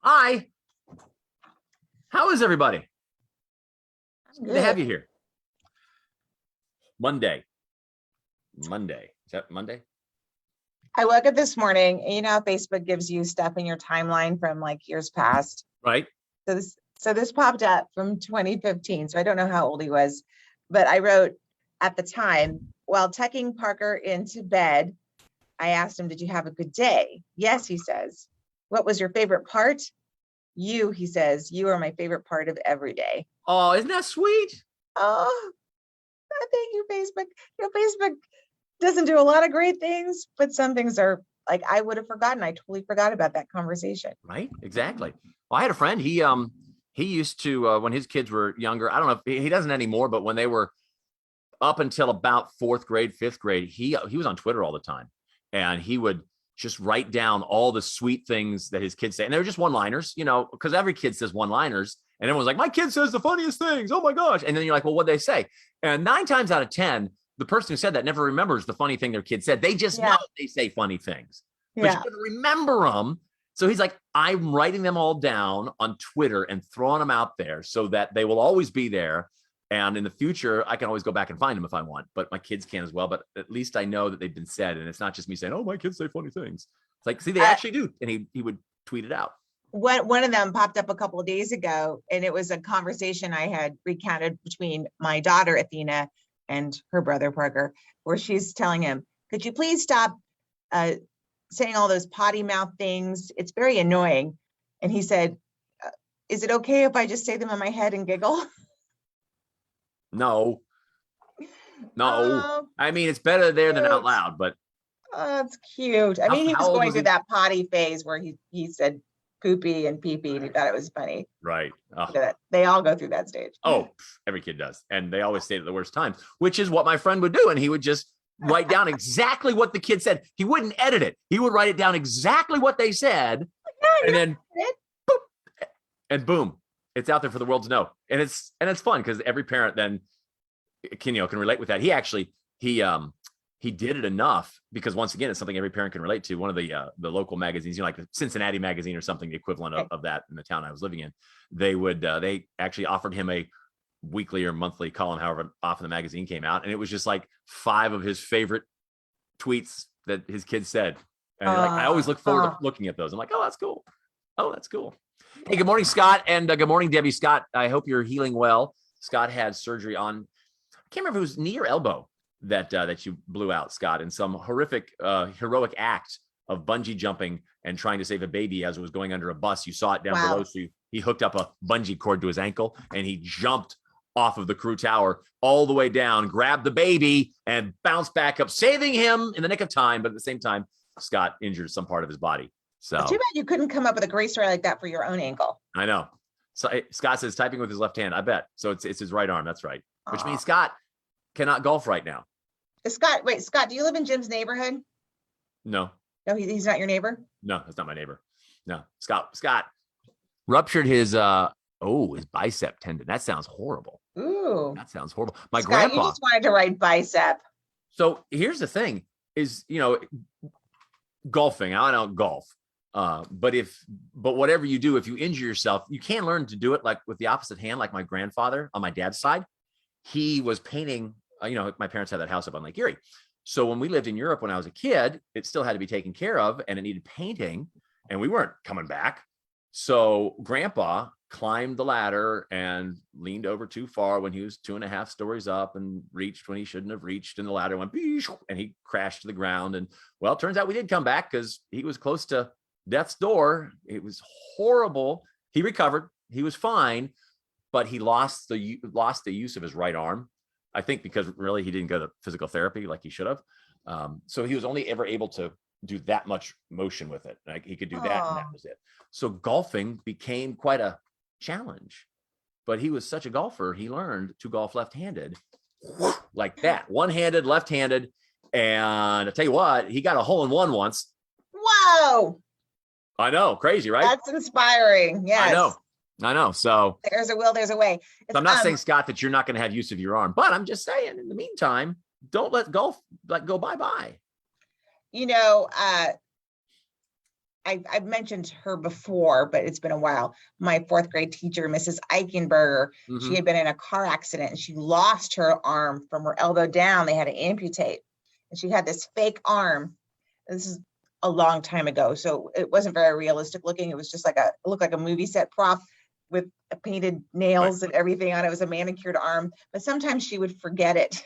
Hi. How is everybody? Good to have you Good. here. Monday. Is that Monday? I woke up this morning, and you know how Facebook gives you stuff in your timeline from like years past. Right? So this popped up from 2015. So I don't know how old he was, but I wrote at the time, while tucking Parker into bed, I asked him, "Did you have a good day?" "Yes," he says. "What was your favorite part?" "You," he says. "You are my favorite part of every day." Oh, isn't that sweet? Oh, thank you, Facebook. Facebook doesn't do a lot of great things, but some things are like I would have forgotten. I totally forgot about that conversation. Right? Exactly. Well, I had a friend. He used to when his kids were younger. I don't know if he doesn't anymore, but when they were up until about fourth grade, fifth grade, he was on Twitter all the time, and he would just write down all the sweet things that his kids say, and they were just one-liners, because every kid says one-liners, and everyone's like, "My kid says the funniest things. Oh my gosh!" And then you're like, "Well, what'd they say?" And 9 times out of 10, the person who said that never remembers the funny thing their kid said. They just know they say funny things, but you Yeah. gotta remember them. So he's like, I'm writing them all down on Twitter and throwing them out there so that they will always be there. And in the future, I can always go back and find them if I want, but my kids can as well. But at least I know that they've been said. And it's not just me saying, "Oh, my kids say funny things." It's like, see, they actually do. And he would tweet it out. One of them popped up a couple of days ago, and it was a conversation I had recounted between my daughter Athena and her brother Parker, where she's telling him, "Could you please stop uh, saying all those potty mouth things? It's very annoying." And he said, "Is it okay if I just say them in my head and giggle?" No. Oh, I mean, it's better there than out cute. loud, but Oh, that's cute. I mean, he how was old going was through he? that potty phase where he said poopy and pee pee, and he thought it was funny. Right. They all go through that stage. Oh, every kid does. And they always say it at the worst times, which is what my friend would do. And he would just write down exactly what the kid said. He wouldn't edit it. He would write it down exactly what they said. And then boop, and boom, it's out there for the world to know. And it's fun because every parent then can relate with that. He did it enough because once again, it's something every parent can relate to. One of the local magazines, like the Cincinnati magazine or something, the equivalent of that in the town I was living in, they actually offered him a weekly or monthly column, however often the magazine came out. And it was just like 5 of his favorite tweets that his kids said. And I always look forward to looking at those. I'm like, oh, that's cool. Oh, that's cool. Hey, good morning, Scott. And good morning, Debbie. Scott, I hope you're healing well. Scott had surgery on, I can't remember if it was knee or elbow that you blew out, Scott, in some horrific, heroic act of bungee jumping and trying to save a baby as it was going under a bus. You saw it down below. So he hooked up a bungee cord to his ankle and he jumped off of the crew tower all the way down, grabbed the baby and bounced back up, saving him in the nick of time. But at the same time, Scott injured some part of his body. So too bad you couldn't come up with a great story like that for your own ankle. I know. So Scott says typing with his left hand. I bet. So it's his right arm. That's right. Which means Scott cannot golf right now. Scott, do you live in Jim's neighborhood? No. No, he's not your neighbor? No, that's not my neighbor. No. Scott ruptured his bicep tendon. That sounds horrible. Ooh. That sounds horrible. My Scott, grandpa. You just wanted to write bicep. So here's the thing is, golfing. I don't golf. But whatever you do, if you injure yourself, you can learn to do it like with the opposite hand, like my grandfather on my dad's side. He was painting, my parents had that house up on Lake Erie. So when we lived in Europe when I was a kid, it still had to be taken care of and it needed painting and we weren't coming back. So grandpa climbed the ladder and leaned over too far when he was 2.5 stories up and reached when he shouldn't have reached. And the ladder went and he crashed to the ground. And well, it turns out we did come back because he was close to death's door. It was horrible. He recovered. He was fine, but he lost the use of his right arm. I think because really he didn't go to physical therapy like he should have. So he was only ever able to do that much motion with it. Like he could do that and that was it. So golfing became quite a challenge, but he was such a golfer. He learned to golf left-handed like that, one-handed, left-handed. And I tell you what, he got a hole-in-one once. Whoa. I know. Crazy, right? That's inspiring. Yes. I know. So there's a will, there's a way. So I'm not saying, Scott, that you're not going to have use of your arm, but I'm just saying in the meantime, don't let golf go bye-bye. I've mentioned her before, but it's been a while. My fourth grade teacher, Mrs. Eichenberger, she had been in a car accident and she lost her arm from her elbow down. They had to amputate. And she had this fake arm. This is a long time ago, so it wasn't very realistic looking. It was just like it looked like a movie set prop with painted nails and everything on it. It was a manicured arm, but sometimes she would forget it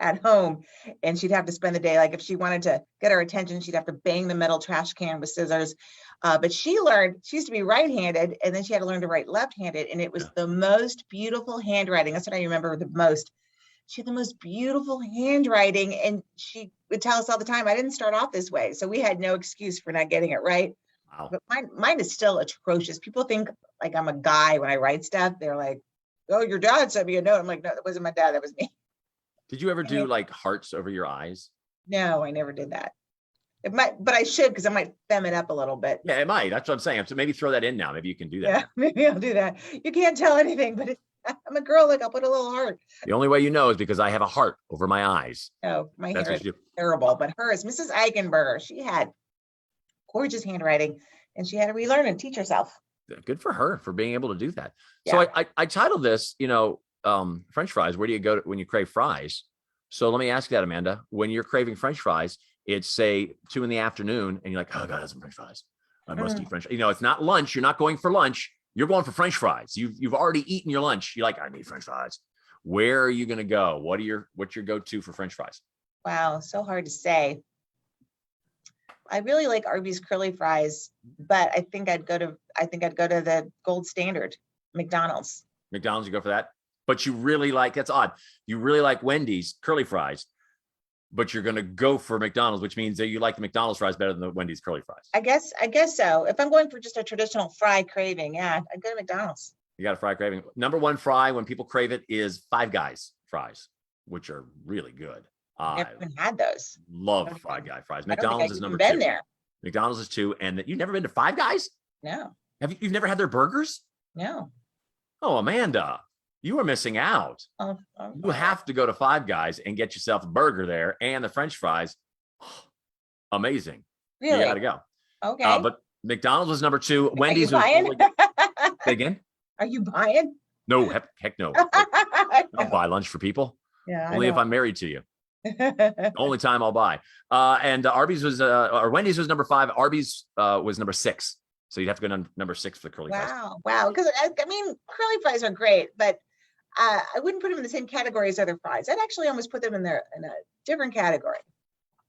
at home, and she'd have to spend the day, like if she wanted to get her attention, she'd have to bang the metal trash can with scissors. But she used to be right-handed, and then she had to learn to write left-handed, and it was the most beautiful handwriting. That's what I remember the most. She had the most beautiful handwriting, and she would tell us all the time, I didn't start off this way. So we had no excuse for not getting it right. Wow. But mine is still atrocious. People think like I'm a guy when I write stuff. They're like, oh, your dad sent me a note. I'm like, no, that wasn't my dad. That was me. Did you ever do like hearts over your eyes? No, I never did that. It might, but I should, because I might fem it up a little bit. Yeah, it might. That's what I'm saying. So maybe throw that in now. Maybe you can do that. Yeah, maybe I'll do that. You can't tell anything, but I'm a girl. Like I'll put a little heart. The only way you know is because I have a heart over my eyes. Oh, my That's hair what is you do. terrible. But hers, Mrs. Eichenberger, she had gorgeous handwriting, and she had to relearn and teach herself. Good for her for being able to do that. Yeah. So I titled this, French fries. Where do you go when you crave fries? So let me ask you that, Amanda. When you're craving French fries, it's say 2 p.m, and you're like, oh God, that's some French fries. I must eat French. It's not lunch. You're not going for lunch. You're going for French fries. You've already eaten your lunch. You're like, I need French fries. Where are you going to go? What's your go-to for French fries? Wow, so hard to say. I really like Arby's curly fries, but I think I'd go to the gold standard, McDonald's. McDonald's, you go for that. But you really like, that's odd. You really like Wendy's curly fries, but you're going to go for McDonald's, which means that you like the McDonald's fries better than the Wendy's curly fries. I guess so. If I'm going for just a traditional fry craving, yeah, I'd go to McDonald's. You got a fry craving. Number one fry when people crave it is Five Guys fries, which are really good. Never even had those. Love Five Guy fries. I don't think McDonald's I've is number even 2. been there. McDonald's is 2. And you've never been to Five Guys? No, You've never had their burgers? no. Oh, Amanda, you are missing out. You have to go to Five Guys and get yourself a burger there and the French fries. Amazing. Really? You got to go. Okay. But McDonald's was number 2. Are Wendy's you was buying? really good. Say again? Are you buying? No, heck no. I don't buy lunch for people. Yeah. Only if I'm married to you. Only time I'll buy. And Arby's was, or Wendy's was number 5. Arby's was number 6. So you'd have to go to number 6 for the curly fries. Wow. Because I mean, curly fries are great, but I wouldn't put them in the same category as other fries. I'd actually almost put them in a different category.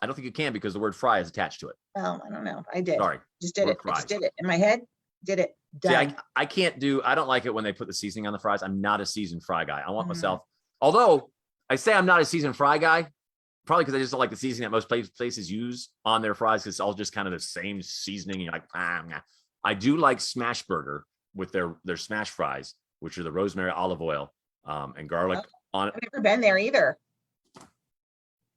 I don't think you can because the word fry is attached to it. Well, I don't know. I did. Sorry. Just did it. I just did it in my head. Did it. Done. See, I don't like it when they put the seasoning on the fries. I'm not a seasoned fry guy. I want myself, although I say I'm not a seasoned fry guy, probably because I just don't like the seasoning that most places use on their fries because it's all just kind of the same seasoning. And you're like, nah. I do like Smash Burger with their smash fries, which are the rosemary, olive oil, and garlic on it. I've never been there either.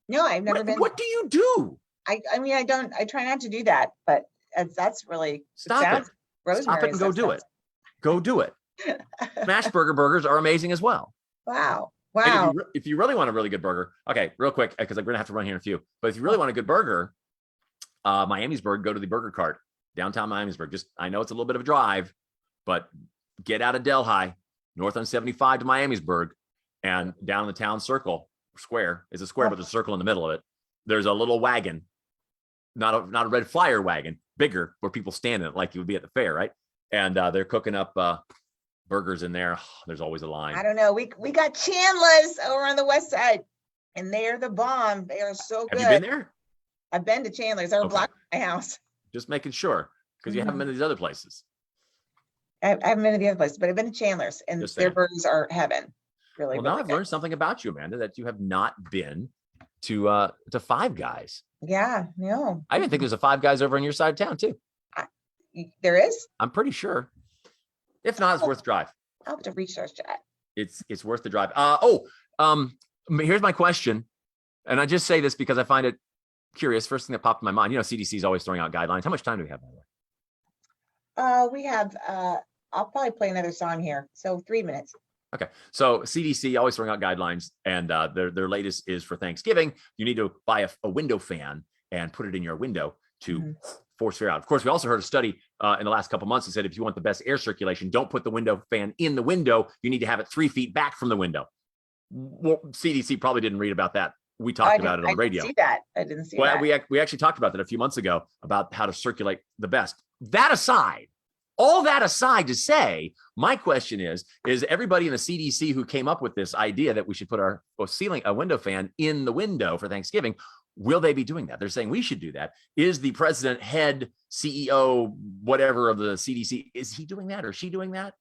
No, I've never been. What do you do? I mean, I try not to do that, but that's really Stop it. Rosemary. Stop it and go do it. Go do it. Smash burgers are amazing as well. Wow. And if you really want a really good burger, okay, real quick, because I'm going to have to run here in a few, but if you really want a good burger, Miamisburg, go to the Burger Cart, downtown Miamisburg. I know it's a little bit of a drive, but get out of Delhi, north on 75 to Miamisburg, and down in the town square. It's a square, but there's a circle in the middle of it. There's a little wagon, not a red flyer wagon, bigger, where people stand in it like you would be at the fair, right? And they're cooking up burgers in there. There's always a line. I don't know. We got Chandler's over on the west side, and they're the bomb. They are so good. Have you been there? I've been to Chandler's. They're a block from my house. Just making sure, because you haven't been to these other places. I haven't been to the other places, but I've been to Chandler's, and their burgers are heaven. Really. Well, now I've learned something about you, Amanda, that you have not been to Five Guys. Yeah, no. I even think there's a Five Guys over on your side of town too. There is? I'm pretty sure. If not, it's worth the drive. I'll have to research that. It's worth the drive. Here's my question. And I just say this because I find it curious. First thing that popped in my mind, CDC is always throwing out guidelines. How much time do we have, by the way? We have, I'll probably play another song here. So 3 minutes. Okay. So CDC always throwing out guidelines, and their latest is for Thanksgiving. You need to buy a window fan and put it in your window to force fear out. Of course, we also heard a study in the last couple months that said if you want the best air circulation, don't put the window fan in the window. You need to have it 3 feet back from the window. Well, CDC probably didn't read about that. We talked about it on the radio. I didn't see that. We actually talked about that a few months ago about how to circulate the best. That aside, all that aside to say, my question is everybody in the CDC who came up with this idea that we should put a window fan in the window for Thanksgiving, will they be doing that? They're saying we should do that. Is the president, head, CEO, whatever of the CDC, is he doing that or she doing that?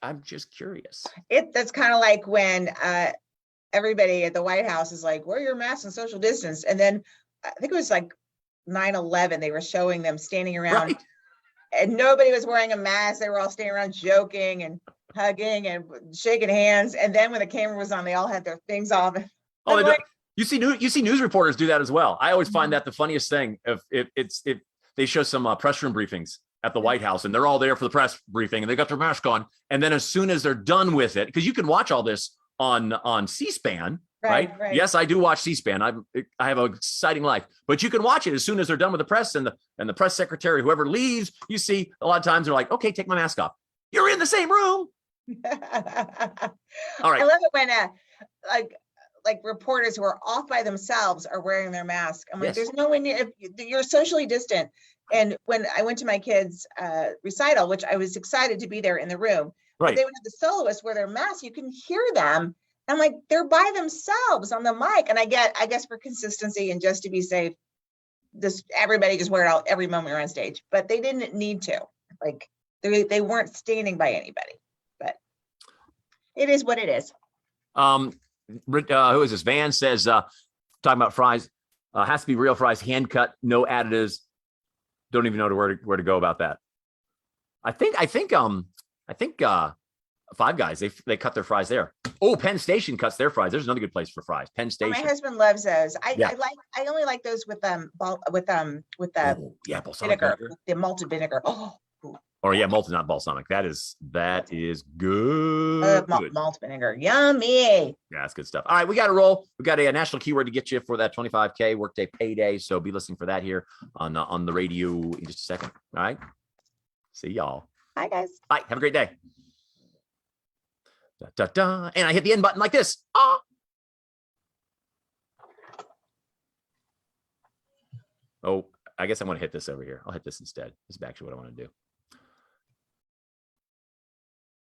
I'm just curious. That's kind of like when everybody at the White House is like, wear your mask and social distance. And then I think it was like 9/11, they were showing them standing around. Right. And nobody was wearing a mask. They were all standing around joking and hugging and shaking hands. And then when the camera was on, they all had their things off. Oh, they you see news reporters do that as well. I always find that the funniest thing. If they show some press room briefings at the White House and they're all there for the press briefing and they got their mask on, and then as soon as they're done with it, because you can watch all this on C-SPAN. Right. Yes, I do watch C-SPAN. I have an exciting life, but you can watch it as soon as they're done with the press and the press secretary, whoever leaves. You see, a lot of times they're like, "Okay, take my mask off." You're in the same room. All right. I love it when like reporters who are off by themselves are wearing their mask. I'm like, there's no way if you're socially distant. And when I went to my kids' recital, which I was excited to be there in the room, right? They would have the soloists wear their masks. You can hear them. I'm like, they're by themselves on the mic. And I guess for consistency and just to be safe, everybody just wear it out every moment we're on stage, but they didn't need to. Like they weren't standing by anybody, but it is what it is. Who is this? Van says, talking about fries, has to be real fries, hand cut, no additives. Don't even know where to go about that. I think Five Guys, they cut their fries there. Oh, Penn Station cuts their fries. There's another good place for fries. Penn Station. My husband loves those. I only like those with vinegar, the malted vinegar. Malted, not balsamic. That is good. Malt vinegar, yummy. Yeah, that's good stuff. All right, we got to roll. We got a national keyword to get you for that 25K workday payday. So be listening for that here on the radio in just a second. All right. See y'all. Bye, guys. Bye. Have a great day. Da, da, da. And I hit the end button like this. Ah. Oh, I guess I'm going to hit this over here. I'll hit this instead. This is actually what I want to do.